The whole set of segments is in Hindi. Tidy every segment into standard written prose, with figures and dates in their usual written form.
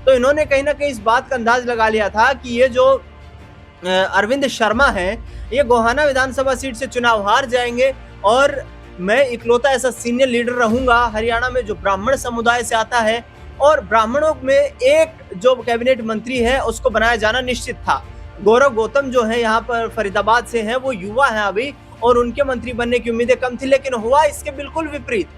तो इन्होंने कहीं ना कहीं इस बात का अंदाज लगा लिया था कि ये जो अरविंद शर्मा है ये गोहाना विधानसभा सीट से चुनाव हार जाएंगे और मैं इकलौता ऐसा सीनियर लीडर रहूंगा हरियाणा में जो ब्राह्मण समुदाय से आता है और ब्राह्मणों में एक जो कैबिनेट मंत्री है उसको बनाया जाना निश्चित था। गौरव गौतम जो है यहाँ पर फरीदाबाद से हैं, वो युवा हैं अभी और उनके मंत्री बनने की उम्मीदें कम थी, लेकिन हुआ इसके बिल्कुल विपरीत।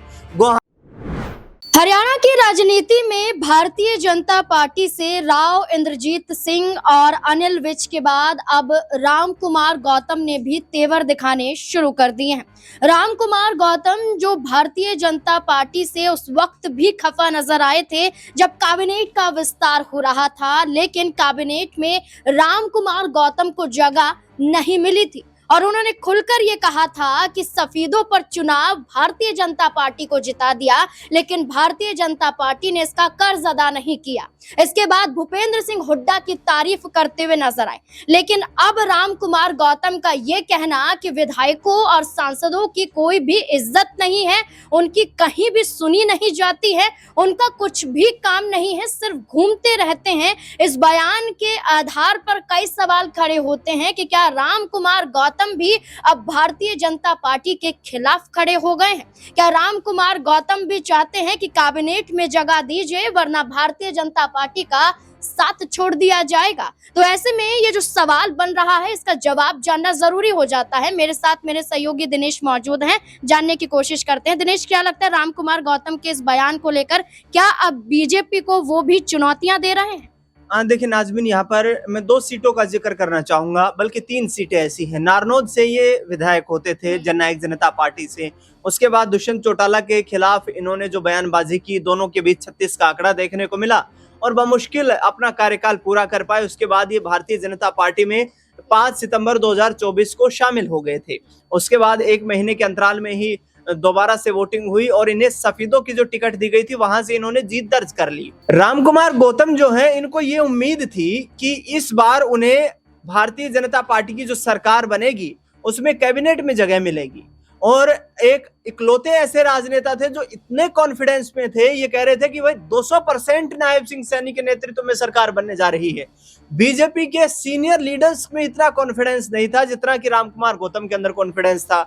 हरियाणा की राजनीति में भारतीय जनता पार्टी से राव इंद्रजीत सिंह और अनिल विज के बाद अब राम कुमार गौतम ने भी तेवर दिखाने शुरू कर दिए हैं। राम कुमार गौतम जो भारतीय जनता पार्टी से उस वक्त भी खफा नजर आए थे जब कैबिनेट का विस्तार हो रहा था, लेकिन कैबिनेट में राम कुमार गौतम को जगह नहीं मिली थी और उन्होंने खुलकर ये कहा था कि सफेदों पर चुनाव भारतीय जनता पार्टी को जिता दिया, लेकिन भारतीय जनता पार्टी ने इसका कर्ज अदा नहीं किया। इसके बाद भूपेंद्र सिंह हुड्डा की तारीफ करते हुए नजर आए, लेकिन अब राम कुमार गौतम का ये कहना कि विधायकों और सांसदों की कोई भी इज्जत नहीं है, उनकी कहीं भी सुनी नहीं जाती है, उनका कुछ भी काम नहीं है, सिर्फ घूमते रहते हैं। इस बयान के आधार पर कई सवाल खड़े होते हैं कि क्या राम कुमार गौतम भी अब भारतीय जनता पार्टी के खिलाफ खड़े हो गए हैं? क्या राम कुमार गौतम भी चाहते हैं कि कैबिनेट में जगह दीजिए वरना भारतीय जनता पार्टी का साथ छोड़ दिया जाएगा? तो ऐसे में ये जो सवाल बन रहा है इसका जवाब जानना जरूरी हो जाता है। मेरे साथ मेरे सहयोगी दिनेश मौजूद हैं, जानने की कोशिश करते हैं। दिनेश, क्या लगता है राम कुमार गौतम के इस बयान को लेकर, क्या अब बीजेपी को वो भी चुनौतियां दे रहे हैं? देखिए नाजमीन, यहाँ पर मैं 2 सीटों का जिक्र करना चाहूंगा, बल्कि 3 सीटें ऐसी हैं। नारनौद से ये विधायक होते थे जननायक जनता पार्टी से, उसके बाद दुष्यंत चौटाला के खिलाफ इन्होंने जो बयानबाजी की, दोनों के बीच 36 का आंकड़ा देखने को मिला और बमुश्किल अपना कार्यकाल पूरा कर पाए। उसके बाद ये भारतीय जनता पार्टी में 5 सितंबर 2024 को शामिल हो गए थे। उसके बाद 1 महीने के अंतराल में ही दोबारा से वोटिंग हुई और इन्हें सफेदों की जो टिकट दी गई थी वहां से इन्होंने जीत दर्ज कर ली। राम कुमार गौतम जो है, इनको ये उम्मीद थी कि इस बार उन्हें भारतीय जनता पार्टी की जो सरकार बनेगी उसमें कैबिनेट में जगह मिलेगी और एक इकलौते ऐसे राजनेता थे जो इतने कॉन्फिडेंस में थे, ये कह रहे थे कि भाई 200% नायब सिंह सैनी के नेतृत्व में सरकार बनने जा रही है। बीजेपी के सीनियर लीडर्स में इतना कॉन्फिडेंस नहीं था जितना कि राम कुमार गौतम के अंदर कॉन्फिडेंस था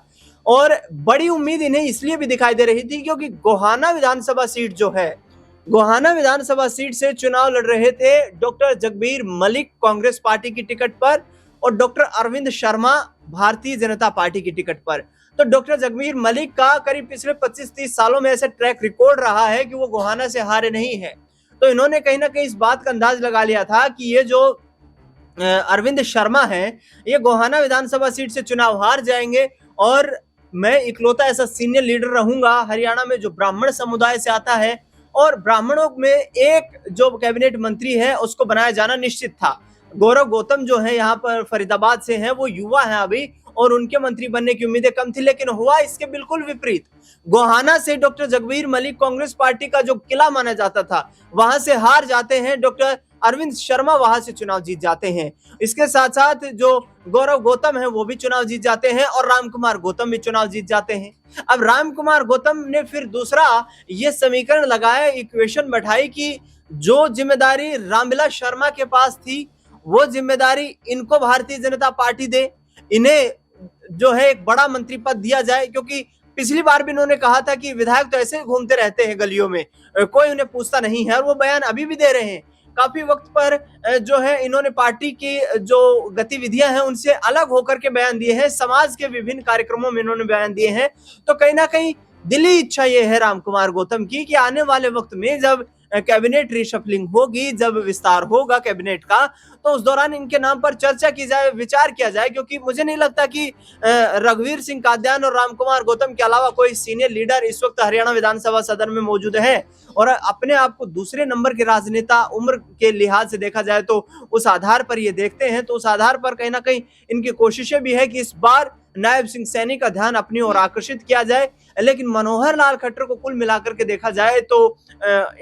और बड़ी उम्मीद इन्हें इसलिए भी दिखाई दे रही थी क्योंकि गोहाना विधानसभा सीट जो है, गोहाना विधानसभा सीट से चुनाव लड़ रहे थे डॉक्टर जगबीर मलिक कांग्रेस पार्टी की टिकट पर और डॉक्टर अरविंद शर्मा भारतीय जनता पार्टी की टिकट पर। तो डॉक्टर जगबीर मलिक का करीब पिछले 25-30 सालों में ऐसा ट्रैक रिकॉर्ड रहा है कि वो गोहाना से हारे नहीं है। तो इन्होंने कहीं ना कहीं इस बात का अंदाज लगा लिया था कि ये जो अरविंद शर्मा है ये गोहाना विधानसभा सीट से चुनाव हार जाएंगे और मैं इकलौता ऐसा सीनियर लीडर रहूंगा हरियाणा में जो ब्राह्मण समुदाय से आता है और ब्राह्मणों में एक जो कैबिनेट मंत्री है उसको बनाया जाना निश्चित था। गौरव गौतम जो है यहाँ पर फरीदाबाद से हैं, वो युवा हैं अभी और उनके मंत्री बनने की उम्मीदें कम थी, लेकिन हुआ इसके बिल्कुल विपरीत। गोहाना से डॉक्टर जगबीर मलिक कांग्रेस पार्टी का जो किला माना जाता था वहां से हार जाते हैं, डॉक्टर अरविंद शर्मा वहां से चुनाव जीत जाते हैं। इसके साथ साथ जो गौरव गौतम है वो भी चुनाव जीत जाते हैं और राम कुमार गौतम भी चुनाव जीत जाते हैं। अब राम कुमार गौतम ने फिर दूसरा ये समीकरण लगाया, इक्वेशन बैठाई कि जो जिम्मेदारी रामविलास शर्मा के पास थी वो जिम्मेदारी इनको भारतीय जनता पार्टी दे, इन्हें जो है एक बड़ा मंत्री पद दिया जाए, क्योंकि पिछली बार भी इन्होंने कहा था कि विधायक तो ऐसे घूमते रहते हैं गलियों में, कोई उन्हें पूछता नहीं है और वो बयान अभी भी दे रहे हैं। काफी वक्त पर जो है इन्होंने पार्टी की जो गतिविधियां हैं उनसे अलग होकर के बयान दिए हैं, समाज के विभिन्न कार्यक्रमों में इन्होंने बयान दिए हैं। तो कहीं ना कहीं दिली इच्छा ये है राम कुमार गौतम की कि आने वाले वक्त में जब कैबिनेट रिशफलिंग होगी, जब विस्तार होगा कैबिनेट का, तो उस दौरान इनके नाम पर चर्चा की जाए, विचार किया जाए, क्योंकि मुझे नहीं लगता कि रघुवीर सिंह कादियान और राम कुमार गौतम के अलावा कोई सीनियर लीडर इस वक्त हरियाणा विधानसभा सदन में मौजूद है और अपने आप को दूसरे नंबर के राजनेता उम्र के लिहाज से देखा जाए तो उस आधार पर ये देखते हैं। तो उस आधार पर कहीं ना कहीं इनकी कोशिशें भी है कि इस बार नायब सिंह सैनी का ध्यान अपनी ओर आकर्षित किया जाए, लेकिन मनोहर लाल खट्टर को कुल मिलाकर के देखा जाए तो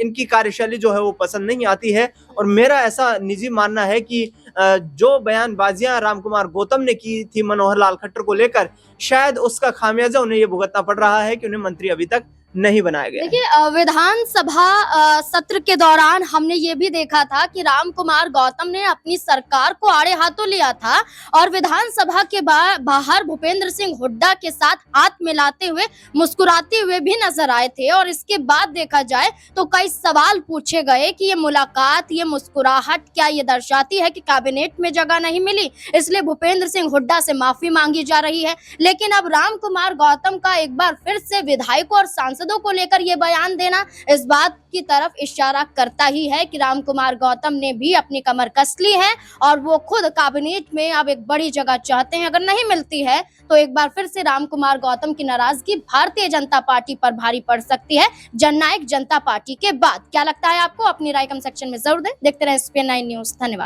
इनकी कार्यशैली जो है वो पसंद नहीं आती है। और मेरा ऐसा निजी मानना है कि जो बयानबाजियां राम कुमार गौतम ने की थी मनोहर लाल खट्टर को लेकर, शायद उसका खामियाजा उन्हें ये भुगतना पड़ रहा है कि उन्हें मंत्री अभी तक नहीं बनाया गया है। देखिए विधानसभा सत्र के दौरान हमने ये भी देखा था कि राम कुमार गौतम ने अपनी सरकार को आड़े हाथों लिया था और विधानसभा के बाहर भूपेंद्र सिंह हुड्डा के साथ हाथ मिलाते हुए मुस्कुराते हुए भी नजर आए थे। और इसके बाद देखा जाए तो कई सवाल पूछे गए कि ये मुलाकात, ये मुस्कुराहट क्या ये दर्शाती है कि कैबिनेट में जगह नहीं मिली, इसलिए भूपेंद्र सिंह हुड्डा से माफी मांगी जा रही है। लेकिन अब राम कुमार गौतम का एक बार फिर से विधायकों और सांसदों को लेकर ये बयान देना इस बात की तरफ इशारा करता ही है कि राम कुमार गौतम ने भी अपनी कमर कस ली है और वो खुद कैबिनेट में अब एक बड़ी जगह चाहते हैं। अगर नहीं मिलती है तो एक बार फिर से राम कुमार गौतम की नाराजगी भारतीय जनता पार्टी पर भारी पड़ सकती है, जननायक जनता पार्टी के बाद। क्या लगता है आपको? अपनी राय कमेंट सेक्शन में जरूर दें। देखते रहें SPN9 न्यूज। धन्यवाद।